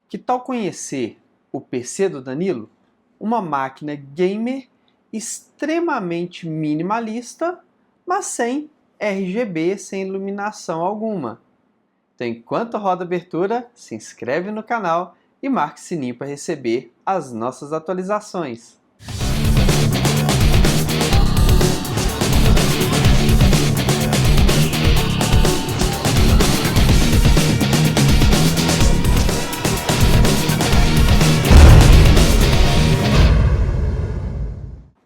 Que tal conhecer o PC do Danilo? Uma máquina gamer extremamente minimalista, mas sem RGB, sem iluminação alguma. Então, enquanto roda a abertura, se inscreve no canal e marque o sininho para receber as nossas atualizações.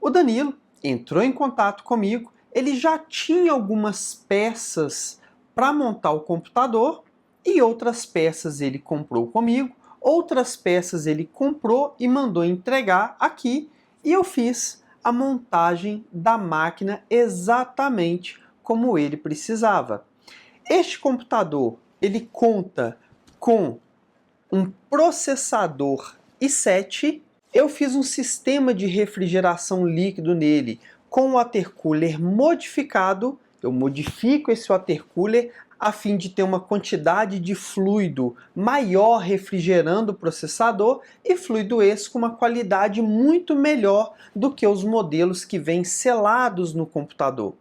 O Danilo entrou em contato comigo, ele já tinha algumas peças para montar o computador e outras peças ele comprou comigo, outras peças ele comprou e mandou entregar aqui e eu fiz a montagem da máquina exatamente como ele precisava. Este computador ele conta com um processador i7. Eu fiz um sistema de refrigeração líquido nele com o water cooler modificado. Eu modifico esse water cooler a fim de ter uma quantidade de fluido maior refrigerando o processador e fluido esse com uma qualidade muito melhor do que os modelos que vêm selados no computador.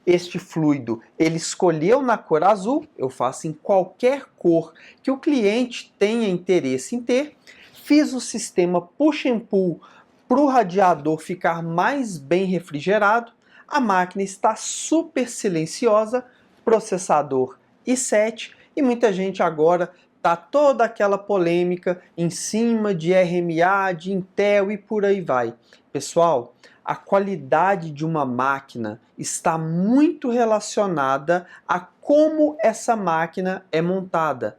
Este fluido ele escolheu na cor azul, eu faço em qualquer cor que o cliente tenha interesse em ter. Fiz o sistema push and pull para o radiador ficar mais bem refrigerado. A máquina está super silenciosa, processador i7 e muita gente agora tá toda aquela polêmica em cima de RMA, de Intel e por aí vai. Pessoal, a qualidade de uma máquina está muito relacionada a como essa máquina é montada.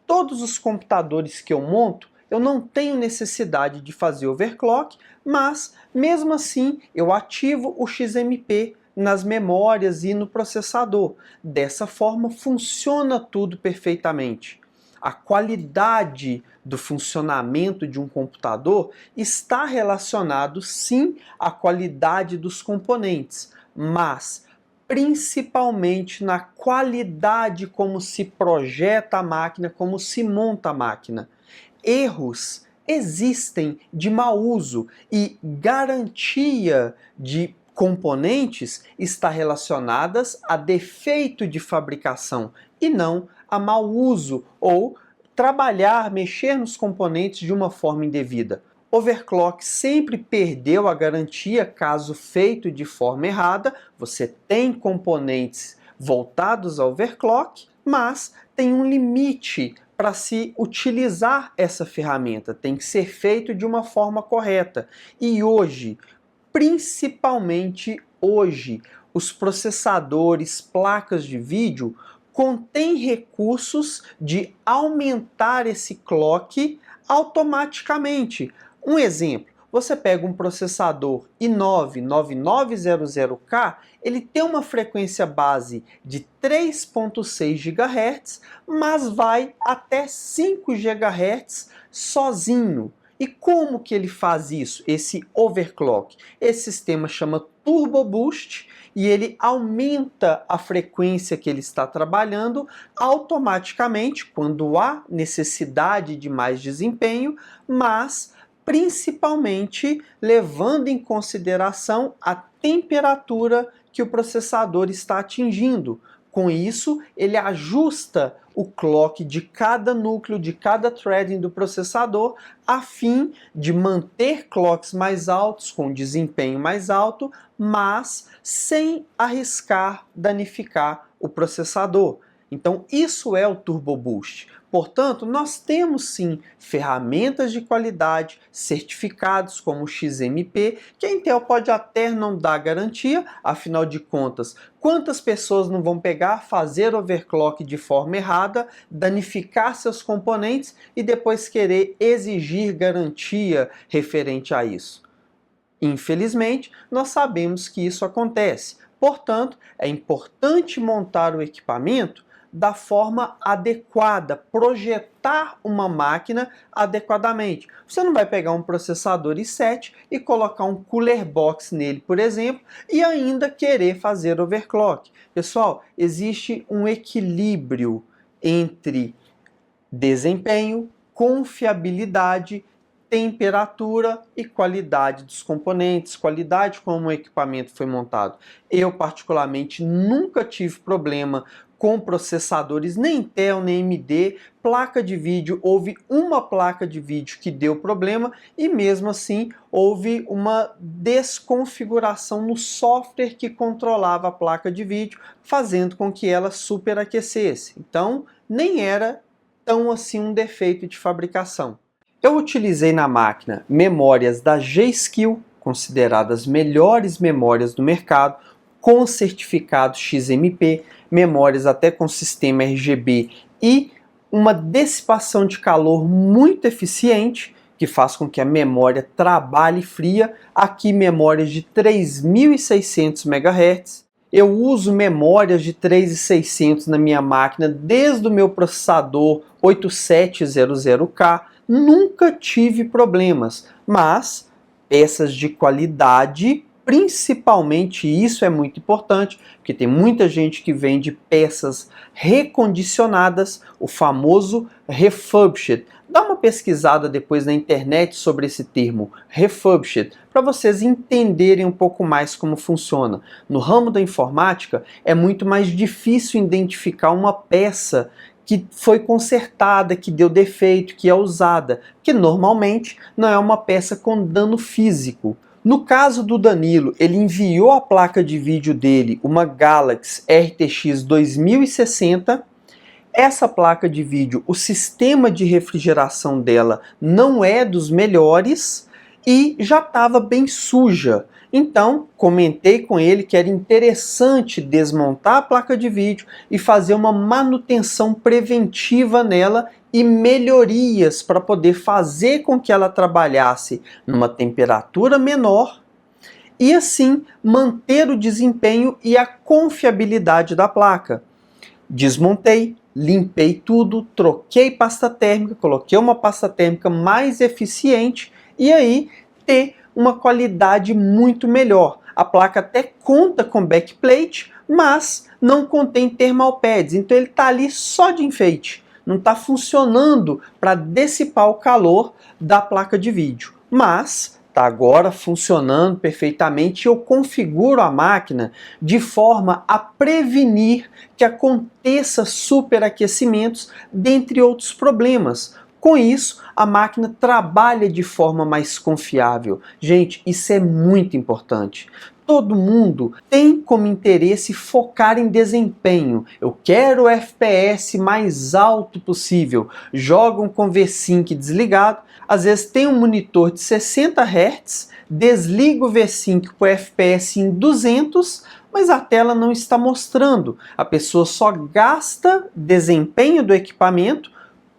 Todos os computadores que eu monto, eu não tenho necessidade de fazer overclock, mas mesmo assim eu ativo o XMP nas memórias e no processador. Dessa forma funciona tudo perfeitamente. A qualidade do funcionamento de um computador está relacionado sim à qualidade dos componentes, mas principalmente na qualidade como se projeta a máquina, como se monta a máquina. Erros existem de mau uso e garantia de componentes está relacionadas a defeito de fabricação e não a mau uso ou trabalhar, mexer nos componentes de uma forma indevida. Overclock sempre perdeu a garantia caso feito de forma errada. Você tem componentes voltados ao overclock, mas tem um limite para se utilizar essa ferramenta. Tem que ser feito de uma forma correta. E hoje, principalmente hoje, os processadores, placas de vídeo contém recursos de aumentar esse clock automaticamente. Um exemplo, você pega um processador i9-9900K, ele tem uma frequência base de 3.6 GHz, mas vai até 5 GHz sozinho. E como que ele faz isso, esse overclock? Esse sistema chama Turbo Boost e ele aumenta a frequência que ele está trabalhando automaticamente quando há necessidade de mais desempenho, mas principalmente levando em consideração a temperatura que o processador está atingindo. Com isso, ele ajusta o clock de cada núcleo, de cada threading do processador, a fim de manter clocks mais altos, com desempenho mais alto, mas sem arriscar danificar o processador. Então, isso é o Turbo Boost. Portanto, nós temos sim ferramentas de qualidade, certificados como o XMP, que a Intel pode até não dar garantia, afinal de contas, quantas pessoas não vão pegar, fazer overclock de forma errada, danificar seus componentes e depois querer exigir garantia referente a isso? Infelizmente, nós sabemos que isso acontece. Portanto, é importante montar o equipamento da forma adequada, projetar uma máquina adequadamente. Você não vai pegar um processador i7 e colocar um cooler box nele, por exemplo, e ainda querer fazer overclock. Pessoal, existe um equilíbrio entre desempenho, confiabilidade, temperatura e qualidade dos componentes, qualidade como o equipamento foi montado. Eu, particularmente, nunca tive problema com processadores, nem Intel, nem AMD, placa de vídeo, houve uma placa de vídeo que deu problema e mesmo assim houve uma desconfiguração no software que controlava a placa de vídeo, fazendo com que ela superaquecesse. Então, nem era tão assim um defeito de fabricação. Eu utilizei na máquina memórias da G-Skill, consideradas melhores memórias do mercado, com certificado XMP, memórias até com sistema RGB e uma dissipação de calor muito eficiente, que faz com que a memória trabalhe fria. Aqui memórias de 3.600 MHz. Eu uso memórias de 3.600 na minha máquina desde o meu processador 8700K. Nunca tive problemas, mas peças de qualidade, principalmente isso é muito importante, porque tem muita gente que vende peças recondicionadas, o famoso refurbished. Dá uma pesquisada depois na internet sobre esse termo, refurbished, para vocês entenderem um pouco mais como funciona. No ramo da informática, é muito mais difícil identificar uma peça que foi consertada, que deu defeito, que é usada, que normalmente não é uma peça com dano físico. No caso do Danilo, ele enviou a placa de vídeo dele, uma Galaxy RTX 2060. Essa placa de vídeo, o sistema de refrigeração dela não é dos melhores e já estava bem suja. Então, comentei com ele que era interessante desmontar a placa de vídeo e fazer uma manutenção preventiva nela e melhorias para poder fazer com que ela trabalhasse numa temperatura menor e assim manter o desempenho e a confiabilidade da placa. Desmontei, limpei tudo, troquei pasta térmica, coloquei uma pasta térmica mais eficiente e aí ter uma qualidade muito melhor. A placa até conta com backplate, mas não contém thermal pads, então ele está ali só de enfeite. Não está funcionando para dissipar o calor da placa de vídeo, mas está agora funcionando perfeitamente e eu configuro a máquina de forma a prevenir que aconteça superaquecimentos, dentre outros problemas. Com isso, a máquina trabalha de forma mais confiável. Gente, isso é muito importante. Todo mundo tem como interesse focar em desempenho. Eu quero o FPS mais alto possível. Jogam com V-Sync desligado. Às vezes tem um monitor de 60 Hz, desliga o V-Sync com FPS em 200, mas a tela não está mostrando. A pessoa só gasta desempenho do equipamento,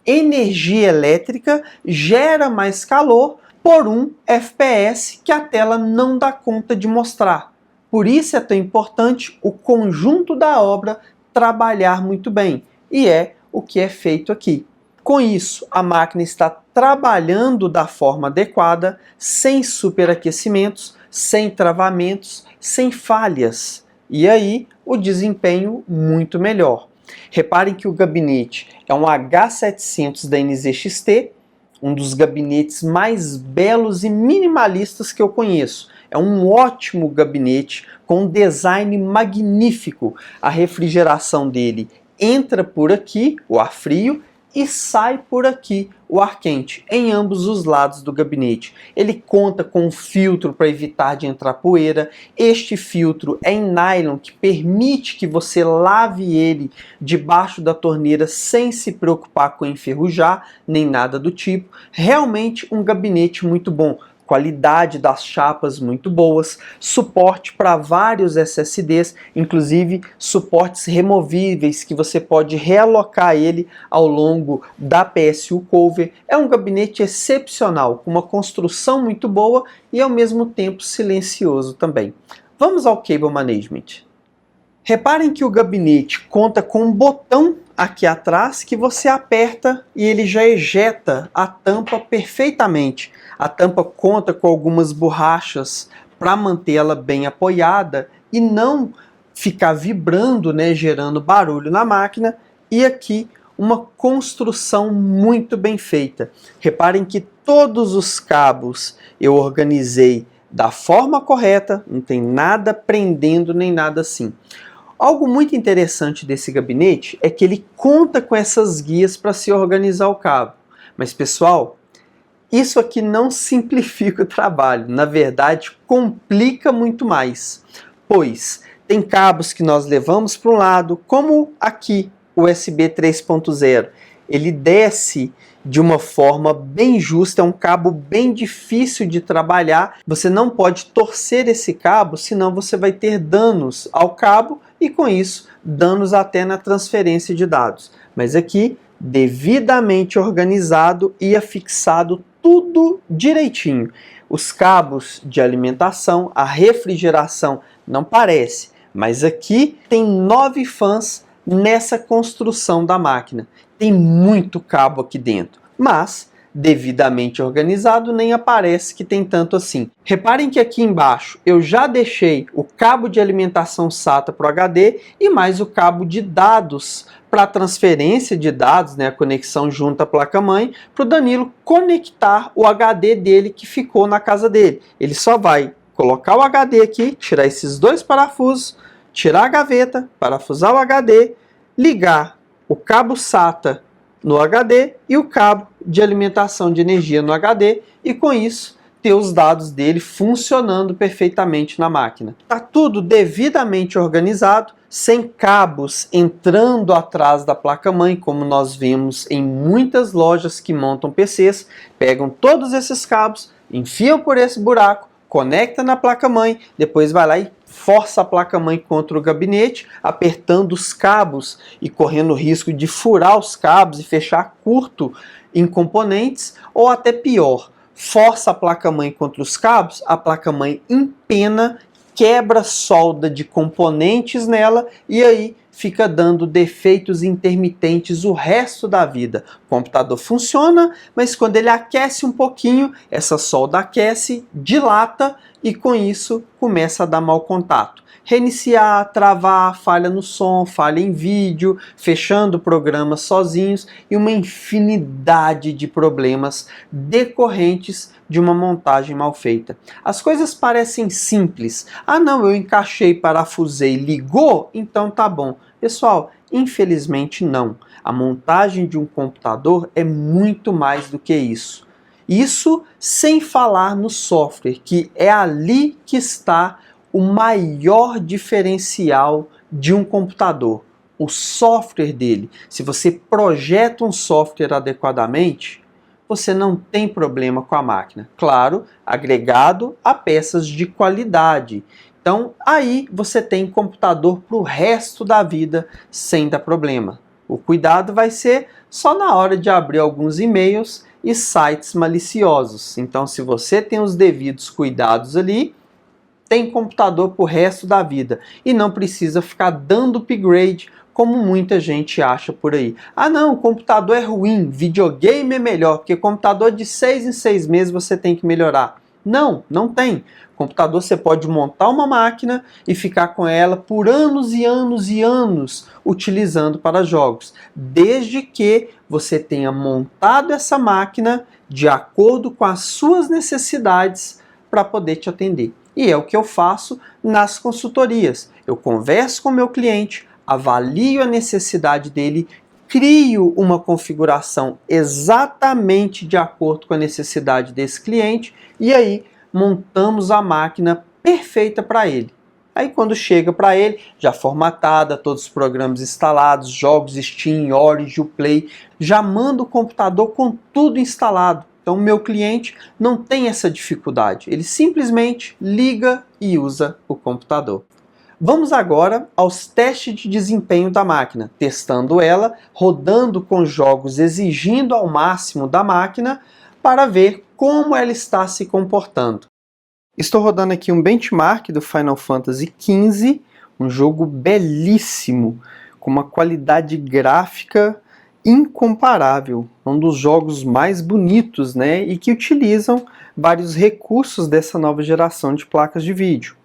energia elétrica, gera mais calor por um FPS que a tela não dá conta de mostrar. Por isso é tão importante o conjunto da obra trabalhar muito bem, e é o que é feito aqui. Com isso, a máquina está trabalhando da forma adequada, sem superaquecimentos, sem travamentos, sem falhas, e aí o desempenho muito melhor. Reparem que o gabinete é um H700 da NZXT, um dos gabinetes mais belos e minimalistas que eu conheço. É um ótimo gabinete com um design magnífico. A refrigeração dele entra por aqui, o ar frio, e sai por aqui, o ar quente, em ambos os lados do gabinete. Ele conta com um filtro para evitar de entrar poeira. Este filtro é em nylon que permite que você lave ele debaixo da torneira sem se preocupar com enferrujar, nem nada do tipo. Realmente um gabinete muito bom. Qualidade das chapas muito boas, suporte para vários SSDs, inclusive suportes removíveis que você pode realocar ele ao longo da PSU Cover. É um gabinete excepcional, com uma construção muito boa e ao mesmo tempo silencioso também. Vamos ao Cable Management. Reparem que o gabinete conta com um botão aqui atrás que você aperta e ele já ejeta a tampa perfeitamente. A tampa conta com algumas borrachas para mantê-la bem apoiada e não ficar vibrando, né, gerando barulho na máquina. E aqui uma construção muito bem feita. Reparem que todos os cabos eu organizei da forma correta, não tem nada prendendo nem nada assim. Algo muito interessante desse gabinete é que ele conta com essas guias para se organizar o cabo. Mas pessoal, isso aqui não simplifica o trabalho, na verdade complica muito mais, pois tem cabos que nós levamos para um lado, como aqui o USB 3.0, ele desce de uma forma bem justa, é um cabo bem difícil de trabalhar, você não pode torcer esse cabo, senão você vai ter danos ao cabo e com isso danos até na transferência de dados. Mas aqui, devidamente organizado e afixado tudo direitinho. Os cabos de alimentação, a refrigeração não parece, mas aqui tem 9 fãs nessa construção da máquina. Tem muito cabo aqui dentro, mas devidamente organizado nem aparece que tem tanto assim. Reparem que aqui embaixo eu já deixei o cabo de alimentação SATA para o HD e mais o cabo de dados para transferência de dados, né, a conexão junto à placa-mãe, para o Danilo conectar o HD dele que ficou na casa dele. Ele só vai colocar o HD aqui, tirar esses 2 parafusos, tirar a gaveta, parafusar o HD, ligar o cabo SATA no HD e o cabo de alimentação de energia no HD e com isso ter os dados dele funcionando perfeitamente na máquina. Tá tudo devidamente organizado, sem cabos entrando atrás da placa-mãe, como nós vemos em muitas lojas que montam PCs, pegam todos esses cabos, enfiam por esse buraco, conecta na placa-mãe, depois vai lá e força a placa-mãe contra o gabinete, apertando os cabos e correndo o risco de furar os cabos e fechar curto em componentes, ou até pior, força a placa-mãe contra os cabos, a placa-mãe empena, quebra solda de componentes nela e aí fica dando defeitos intermitentes o resto da vida. O computador funciona, mas quando ele aquece um pouquinho, essa solda aquece, dilata e com isso começa a dar mau contato. Reiniciar, travar, falha no som, falha em vídeo, fechando programas sozinhos e uma infinidade de problemas decorrentes de uma montagem mal feita. As coisas parecem simples. Ah não, eu encaixei, parafusei, ligou, então tá bom. Pessoal, infelizmente não. A montagem de um computador é muito mais do que isso. Isso sem falar no software, que é ali que está o maior diferencial de um computador, o software dele. Se você projeta um software adequadamente, você não tem problema com a máquina. Claro, agregado a peças de qualidade. Então, aí você tem computador para o resto da vida sem dar problema. O cuidado vai ser só na hora de abrir alguns e-mails e sites maliciosos. Então, se você tem os devidos cuidados ali, tem computador para o resto da vida e não precisa ficar dando upgrade como muita gente acha por aí. Ah não, o computador é ruim, videogame é melhor, porque computador de 6 em 6 meses você tem que melhorar. Não, não tem. Computador você pode montar uma máquina e ficar com ela por anos e anos e anos utilizando para jogos, desde que você tenha montado essa máquina de acordo com as suas necessidades para poder te atender. E é o que eu faço nas consultorias. Eu converso com o meu cliente, avalio a necessidade dele, crio uma configuração exatamente de acordo com a necessidade desse cliente e aí montamos a máquina perfeita para ele. Aí quando chega para ele, já formatada, todos os programas instalados, jogos Steam, Origin, Play, já manda o computador com tudo instalado. Então o meu cliente não tem essa dificuldade, ele simplesmente liga e usa o computador. Vamos agora aos testes de desempenho da máquina, testando ela, rodando com jogos exigindo ao máximo da máquina para ver como ela está se comportando. Estou rodando aqui um benchmark do Final Fantasy XV, um jogo belíssimo, com uma qualidade gráfica incomparável, um dos jogos mais bonitos, né, e que utilizam vários recursos dessa nova geração de placas de vídeo.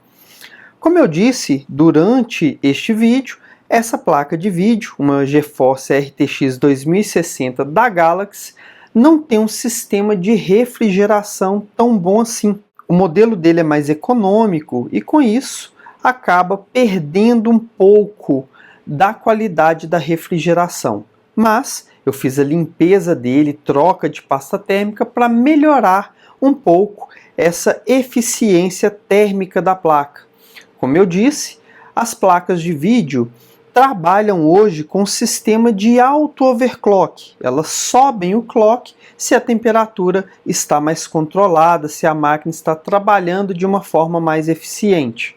Como eu disse durante este vídeo, Essa placa de vídeo, uma GeForce RTX 2060 da Galaxy, não tem um sistema de refrigeração tão bom assim. O modelo dele é mais econômico e, com isso, acaba perdendo um pouco da qualidade da refrigeração. Mas eu fiz a limpeza dele, troca de pasta térmica para melhorar um pouco essa eficiência térmica da placa. Como eu disse, as placas de vídeo trabalham hoje com um sistema de auto-overclock. Elas sobem o clock se a temperatura está mais controlada, se a máquina está trabalhando de uma forma mais eficiente.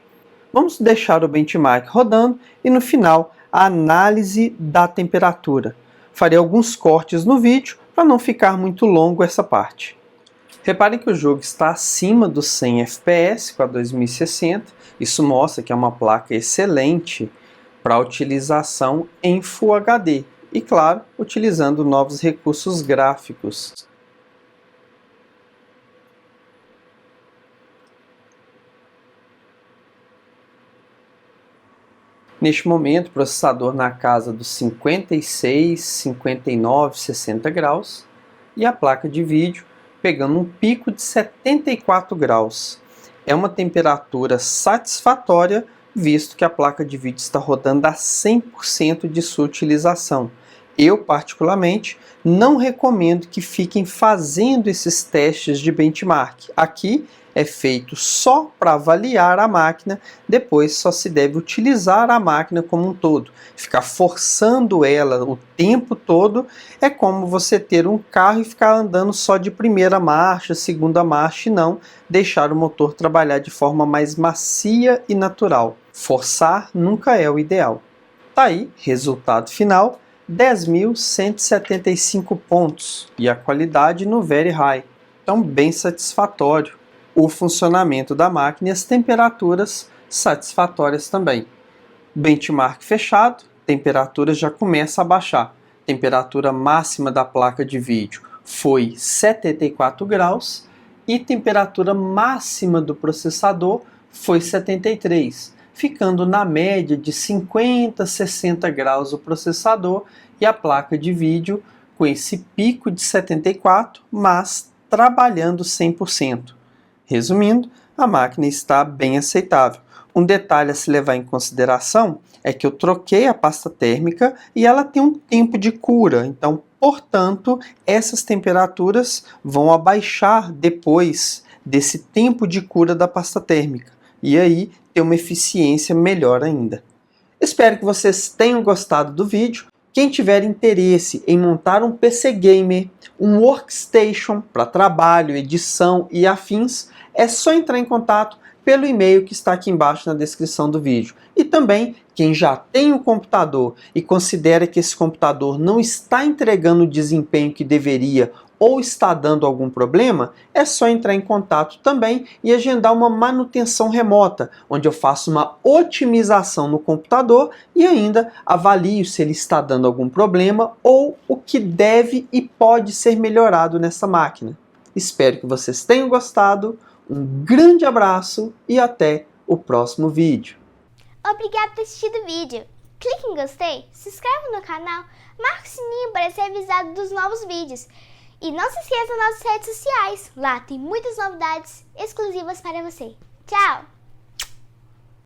Vamos deixar o benchmark rodando e no final a análise da temperatura. Farei alguns cortes no vídeo para não ficar muito longo essa parte. Reparem que o jogo está acima dos 100 FPS com a 2060. Isso mostra que é uma placa excelente para utilização em Full HD e, claro, utilizando novos recursos gráficos. Neste momento, o processador na casa dos 56, 59, 60 graus e a placa de vídeo pegando um pico de 74 graus. É uma temperatura satisfatória, visto que a placa de vídeo está rodando a 100% de sua utilização. Eu, particularmente, não recomendo que fiquem fazendo esses testes de benchmark. Aqui é feito só para avaliar a máquina, depois só se deve utilizar a máquina como um todo. Ficar forçando ela o tempo todo é como você ter um carro e ficar andando só de primeira marcha, segunda marcha e não deixar o motor trabalhar de forma mais macia e natural. Forçar nunca é o ideal. Tá aí, resultado final, 10.175 pontos e a qualidade no Very High. Então, bem satisfatório. O funcionamento da máquina e as temperaturas satisfatórias também. Benchmark fechado, temperatura já começa a baixar. Temperatura máxima da placa de vídeo foi 74 graus e temperatura máxima do processador foi 73, ficando na média de 50 a 60 graus o processador e a placa de vídeo com esse pico de 74, mas trabalhando 100%. Resumindo, a máquina está bem aceitável. Um detalhe a se levar em consideração é que eu troquei a pasta térmica e ela tem um tempo de cura, então, portanto, essas temperaturas vão abaixar depois desse tempo de cura da pasta térmica e aí ter uma eficiência melhor ainda. Espero que vocês tenham gostado do vídeo. Quem tiver interesse em montar um PC Gamer, um workstation para trabalho, edição e afins, é só entrar em contato pelo e-mail que está aqui embaixo na descrição do vídeo. E também, quem já tem um computador e considera que esse computador não está entregando o desempenho que deveria ou está dando algum problema, é só entrar em contato também e agendar uma manutenção remota, onde eu faço uma otimização no computador e ainda avalio se ele está dando algum problema ou o que deve e pode ser melhorado nessa máquina. Espero que vocês tenham gostado. Um grande abraço e até o próximo vídeo. Obrigado por ter assistido o vídeo. Clique em gostei, se inscreva no canal, marque o sininho para ser avisado dos novos vídeos. E não se esqueça das nossas redes sociais, lá tem muitas novidades exclusivas para você. Tchau!